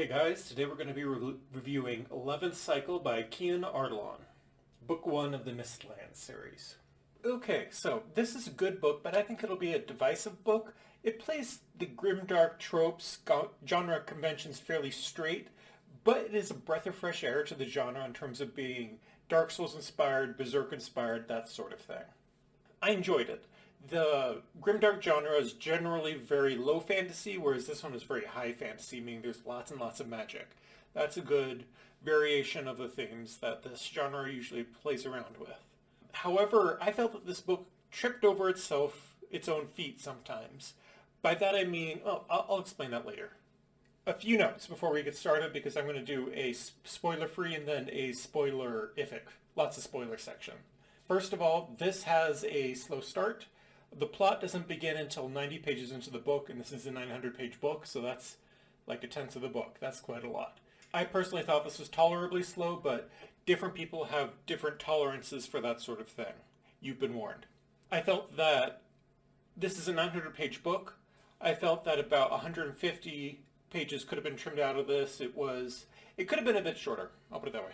Hey guys, today we're going to be reviewing 11th Cycle by Kian Ardalan, book 1 of the Mistlands series. Okay, so this is a good book, but I think it'll be a divisive book. It plays the grimdark tropes, genre conventions fairly straight, but it is a breath of fresh air to the genre in terms of being Dark Souls inspired, Berserk inspired, that sort of thing. I enjoyed it. The grimdark genre is generally very low fantasy, whereas this one is very high fantasy, meaning there's lots and lots of magic. That's a good variation of the themes that this genre usually plays around with. However, I felt that this book tripped over itself, its own feet sometimes. By that I mean, I'll explain that later. A few notes before we get started, because I'm going to do a spoiler-free and then a spoiler-ific, lots of spoiler section. First of all, this has a slow start. The plot doesn't begin until 90 pages into the book, and this is a 900-page book, so that's like a tenth of the book. That's quite a lot. I personally thought this was tolerably slow, but different people have different tolerances for that sort of thing. You've been warned. I felt that this is a 900-page book. I felt that about 150 pages could have been trimmed out of this. It could have been a bit shorter. I'll put it that way.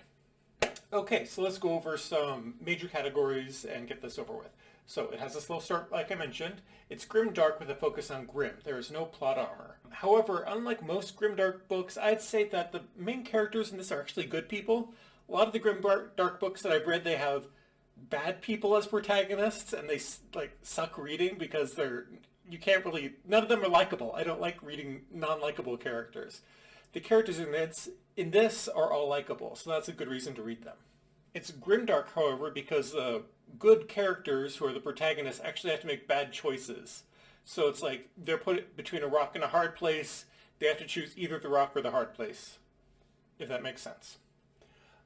Okay, so let's go over some major categories and get this over with. So it has a slow start, like I mentioned. It's grimdark with a focus on grim. There is no plot armor. However, unlike most grimdark books, I'd say that the main characters in this are actually good people. A lot of the grimdark books that I've read, they have bad people as protagonists, and they suck reading because none of them are likable. I don't like reading non-likable characters. The characters in this are all likable, so that's a good reason to read them. It's grimdark, however, because good characters who are the protagonists actually have to make bad choices. So it's like they're put between a rock and a hard place. They have to choose either the rock or the hard place, if that makes sense.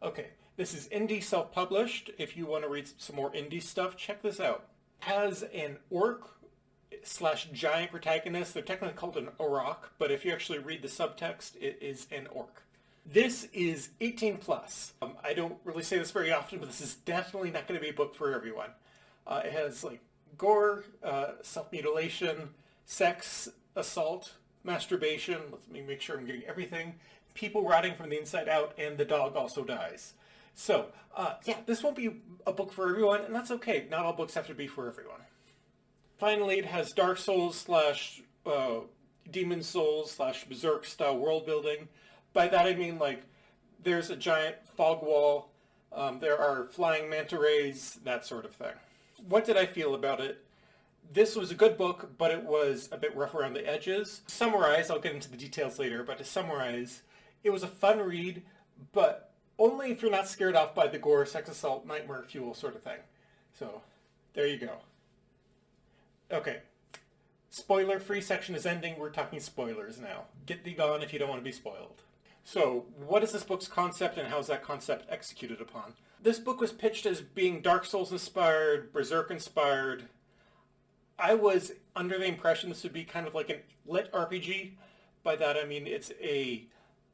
Okay, this is indie self-published. If you want to read some more indie stuff, check this out. It has an orc / giant protagonist. They're technically called an auroch, but if you actually read the subtext, it is an orc. This is 18 plus. I don't really say this very often, but this is definitely not going to be a book for everyone. It has gore, self-mutilation, sex, assault, masturbation. Let me make sure I'm getting everything. People rotting from the inside out, and the dog also dies. So, this won't be a book for everyone, and that's okay. Not all books have to be for everyone. Finally, it has Dark Souls / Demon Souls / Berserk style world building. By that I mean there's a giant fog wall, there are flying manta rays, that sort of thing. What did I feel about it? This was a good book, but it was a bit rough around the edges. To summarize, I'll get into the details later, but to summarize, it was a fun read, but only if you're not scared off by the gore, sex assault, nightmare fuel sort of thing. So, there you go. Okay. Spoiler-free section is ending. We're talking spoilers now. Get thee gone if you don't want to be spoiled. So, what is this book's concept and how is that concept executed upon? This book was pitched as being Dark Souls inspired, Berserk inspired. I was under the impression this would be kind of like an lit RPG. By that I mean it's a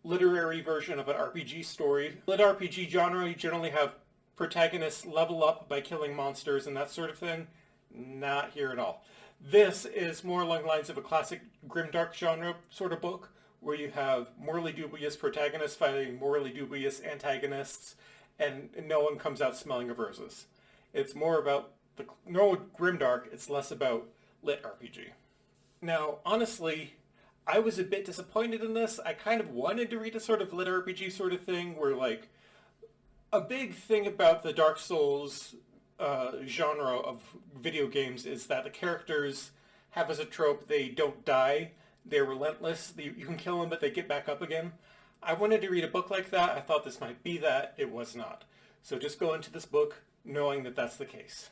literary version of an RPG story. Lit RPG genre, you generally have protagonists level up by killing monsters and that sort of thing. Not here at all. This is more along the lines of a classic grimdark genre sort of book, where you have morally dubious protagonists fighting morally dubious antagonists, and no one comes out smelling of roses. It's more about the normal grimdark, it's less about lit RPG. Now, honestly, I was a bit disappointed in this. I kind of wanted to read a sort of lit RPG sort of thing, where a big thing about the Dark Souls genre of video games is that the characters have as a trope, they don't die. They're relentless. You can kill them, but they get back up again. I wanted to read a book like that. I thought this might be that. It was not. So just go into this book knowing that that's the case.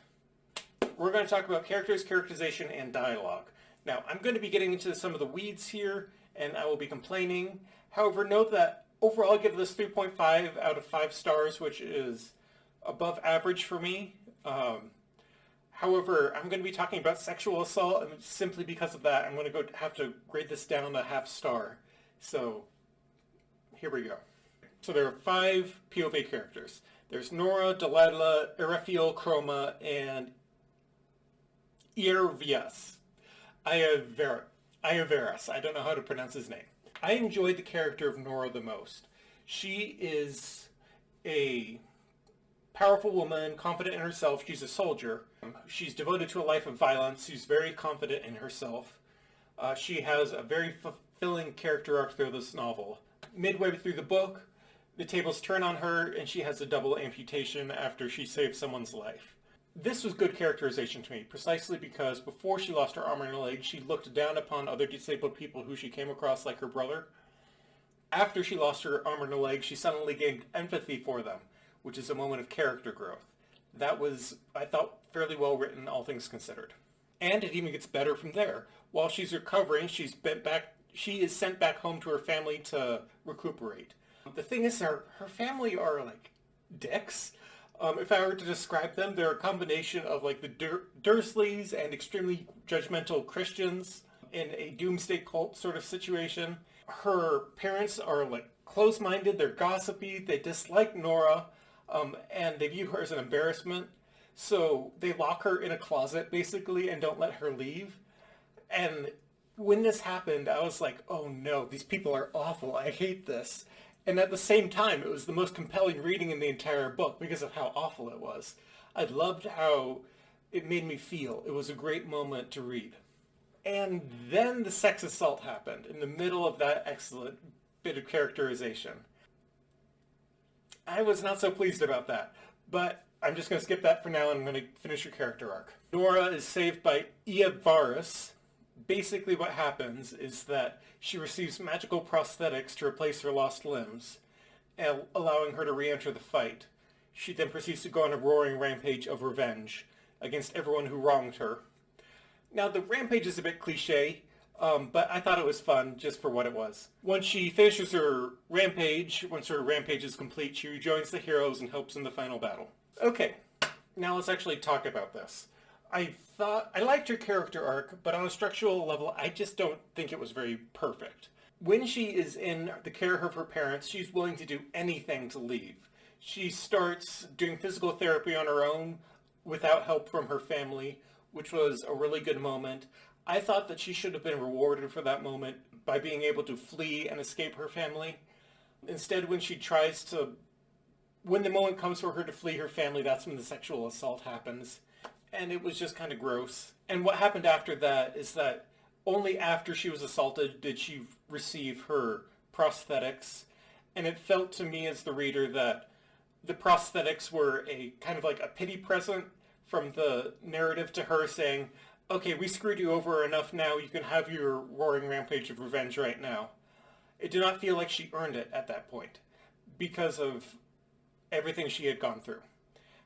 We're going to talk about characters, characterization, and dialogue. Now, I'm going to be getting into some of the weeds here, and I will be complaining. However, note that overall I give this 3.5 out of 5 stars, which is above average for me. However, I'm going to be talking about sexual assault, and simply because of that, I'm going to have to grade this down a half star. So, here we go. So there are 5 POV characters. There's Nora, Delilah, Erethiel, Chroma, and Iervias. Ioveras. I don't know how to pronounce his name. I enjoyed the character of Nora the most. She is a powerful woman, confident in herself. She's a soldier. She's devoted to a life of violence. She's very confident in herself. She has a very fulfilling character arc through this novel. Midway through the book, the tables turn on her and she has a double amputation after she saves someone's life. This was good characterization to me, precisely because before she lost her arm and her leg, she looked down upon other disabled people who she came across, like her brother. After she lost her arm and her leg, she suddenly gained empathy for them, which is a moment of character growth. That was, I thought, fairly well written, all things considered. And it even gets better from there. While she's recovering, she is sent back home to her family to recuperate. The thing is, her family are like dicks. If I were to describe them, they're a combination of like the Dursleys and extremely judgmental Christians in a doomsday cult sort of situation. Her parents are like close-minded, they're gossipy, they dislike Nora, and they view her as an embarrassment. So they lock her in a closet basically and don't let her leave. And when this happened, I was like, oh no, these people are awful. I hate this. And at the same time, it was the most compelling reading in the entire book because of how awful it was. I loved how it made me feel. It was a great moment to read. And then the sex assault happened in the middle of that excellent bit of characterization. I was not so pleased about that, but I'm just going to skip that for now and I'm going to finish your character arc. Nora is saved by Varys. Basically what happens is that she receives magical prosthetics to replace her lost limbs, allowing her to re-enter the fight. She then proceeds to go on a roaring rampage of revenge against everyone who wronged her. Now the rampage is a bit cliche, but I thought it was fun just for what it was. Once she finishes her rampage, once her rampage is complete, she rejoins the heroes and helps in the final battle. Okay, now let's actually talk about this. I liked her character arc, but on a structural level, I just don't think it was very perfect. When she is in the care of her parents, she's willing to do anything to leave. She starts doing physical therapy on her own without help from her family, which was a really good moment. I thought that she should have been rewarded for that moment by being able to flee and escape her family. Instead, when the moment comes for her to flee her family, that's when the sexual assault happens. And it was just kind of gross. And what happened after that is that only after she was assaulted did she receive her prosthetics. And it felt to me as the reader that the prosthetics were a kind of like a pity present from the narrative to her saying, okay, we screwed you over enough now, you can have your roaring rampage of revenge right now. It did not feel like she earned it at that point because of everything she had gone through.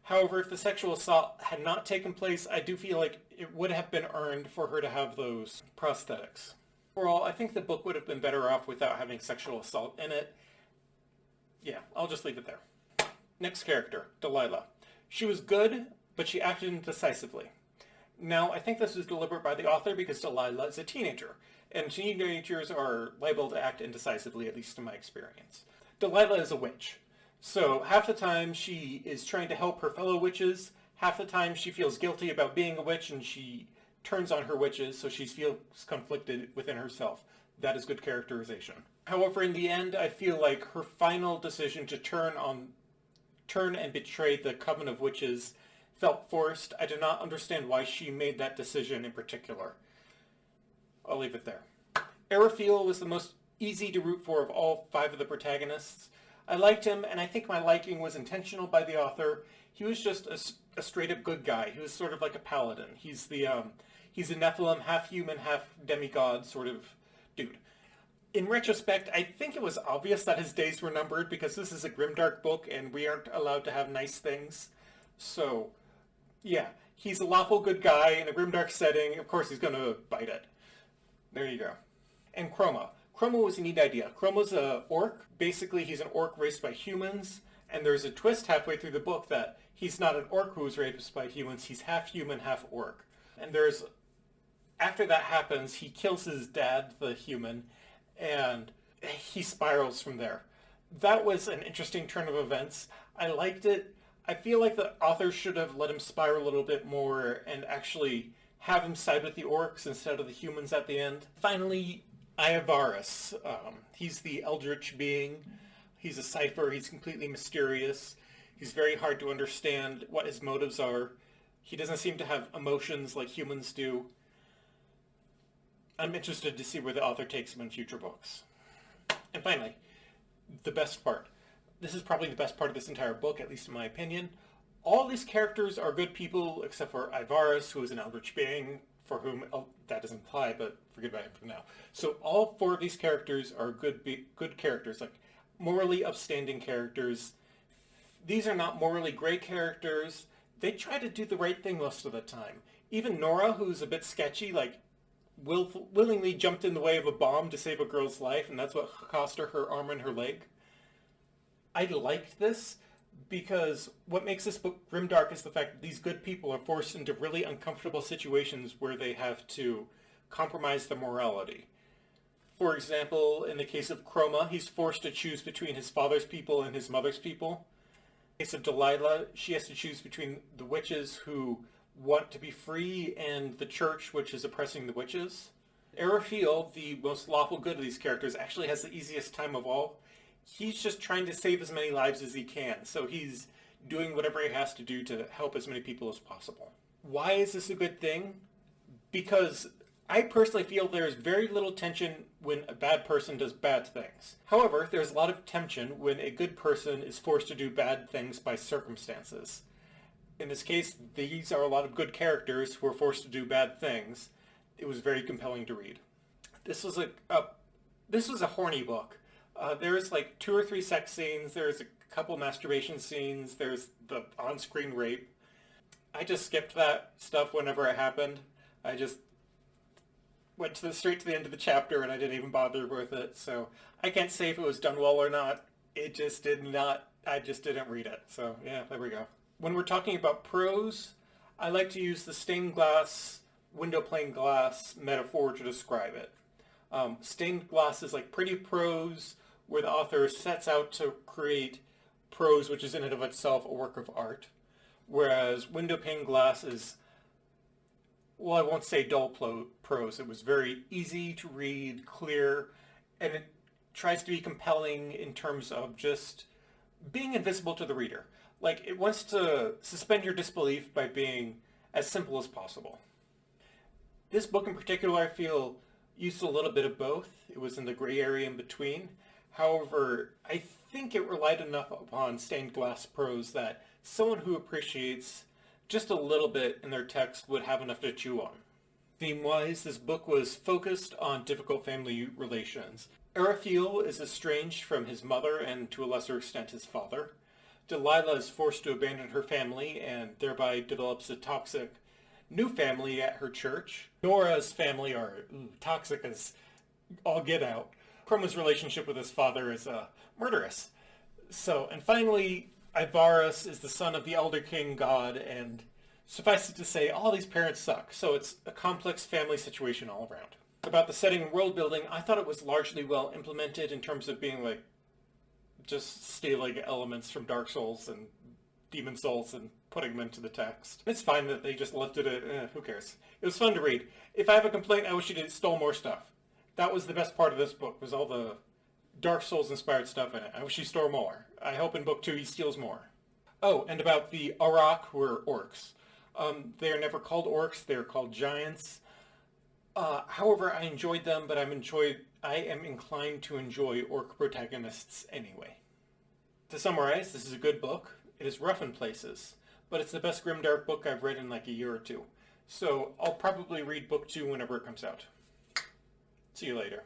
However, if the sexual assault had not taken place, I do feel like it would have been earned for her to have those prosthetics. Overall, I think the book would have been better off without having sexual assault in it. Yeah, I'll just leave it there. Next character, Delilah. She was good, but she acted indecisively. Now, I think this was deliberate by the author because Delilah is a teenager, and teenagers are liable to act indecisively, at least in my experience. Delilah is a witch. So half the time she is trying to help her fellow witches, half the time she feels guilty about being a witch and she turns on her witches, so she feels conflicted within herself. That is good characterization. However, in the end, I feel like her final decision to turn and betray the Coven of Witches felt forced. I do not understand why she made that decision in particular. I'll leave it there. Arafiel was the most easy to root for of all 5 of the protagonists. I liked him, and I think my liking was intentional by the author. He was just a straight-up good guy. He was sort of like a paladin. He's a Nephilim, half-human, half-demigod sort of dude. In retrospect, I think it was obvious that his days were numbered because this is a grimdark book, and we aren't allowed to have nice things. So, yeah, he's a lawful good guy in a grimdark setting. Of course, he's going to bite it. There you go. And Chroma. Chroma was a neat idea. Chroma's an orc. Basically, he's an orc raised by humans, and there's a twist halfway through the book that he's not an orc who was raised by humans. He's half human, half orc. And after that happens, he kills his dad, the human, and he spirals from there. That was an interesting turn of events. I liked it. I feel like the author should have let him spiral a little bit more and actually have him side with the orcs instead of the humans at the end. Finally, Ivarus. He's the eldritch being. He's a cipher. He's completely mysterious. He's very hard to understand what his motives are. He doesn't seem to have emotions like humans do. I'm interested to see where the author takes him in future books. And finally, the best part. This is probably the best part of this entire book, at least in my opinion. All these characters are good people, except for Ivarus, who is an eldritch being, for whom, that doesn't apply, but forget about him for now. So all four of these characters are good characters, like morally upstanding characters. These are not morally gray characters. They try to do the right thing most of the time. Even Nora, who's a bit sketchy, like willingly jumped in the way of a bomb to save a girl's life, and that's what cost her her arm and her leg. I liked this because what makes this book grimdark is the fact that these good people are forced into really uncomfortable situations where they have to compromise their morality. For example, in the case of Chroma, he's forced to choose between his father's people and his mother's people. In the case of Delilah, she has to choose between the witches who want to be free and the church, which is oppressing the witches. Arafiel, the most lawful good of these characters, actually has the easiest time of all. He's just trying to save as many lives as he can, so he's doing whatever he has to do to help as many people as possible. Why is this a good thing? Because I personally feel there's very little tension when a bad person does bad things. However, there's a lot of tension when a good person is forced to do bad things by circumstances. In this case, these are a lot of good characters who are forced to do bad things. It was very compelling to read. This was a horny book. There's like 2 or 3 sex scenes, there's a couple masturbation scenes, there's the on-screen rape. I just skipped that stuff whenever it happened. I just went straight to the end of the chapter and I didn't even bother with it. So I can't say if it was done well or not. It just did not, I just didn't read it. So yeah, there we go. When we're talking about prose, I like to use the stained glass, window pane glass metaphor to describe it. Stained glass is like pretty prose, where the author sets out to create prose which is in and of itself a work of art. Whereas window pane glass is, well, I won't say dull prose. It was very easy to read, clear, and it tries to be compelling in terms of just being invisible to the reader. Like, it wants to suspend your disbelief by being as simple as possible. This book in particular, I feel, used a little bit of both. It was in the gray area in between. However, I think it relied enough upon stained glass prose that someone who appreciates just a little bit in their text would have enough to chew on. Theme-wise, this book was focused on difficult family relations. Arafiel is estranged from his mother and to a lesser extent his father. Delilah is forced to abandon her family and thereby develops a toxic new family at her church. Nora's family are toxic as all get out. Chroma's relationship with his father is murderous. And finally, Ivarus is the son of the Elder King god, and suffice it to say, all these parents suck, so it's a complex family situation all around. About the setting and world building, I thought it was largely well implemented in terms of being like just stealing elements from Dark Souls and Demon Souls and putting them into the text. It's fine that they just lifted it, who cares. It was fun to read. If I have a complaint, I wish he stole more stuff. That was the best part of this book, was all the Dark Souls inspired stuff in it. I wish he stole more. I hope in book 2 he steals more. Oh, and about the Auroch, who are orcs. They are never called orcs, they are called giants. However, I enjoyed them, but I am inclined to enjoy orc protagonists anyway. To summarize, this is a good book. It is rough in places, but it's the best grimdark book I've read in like a year or two. So I'll probably read book 2 whenever it comes out. See you later.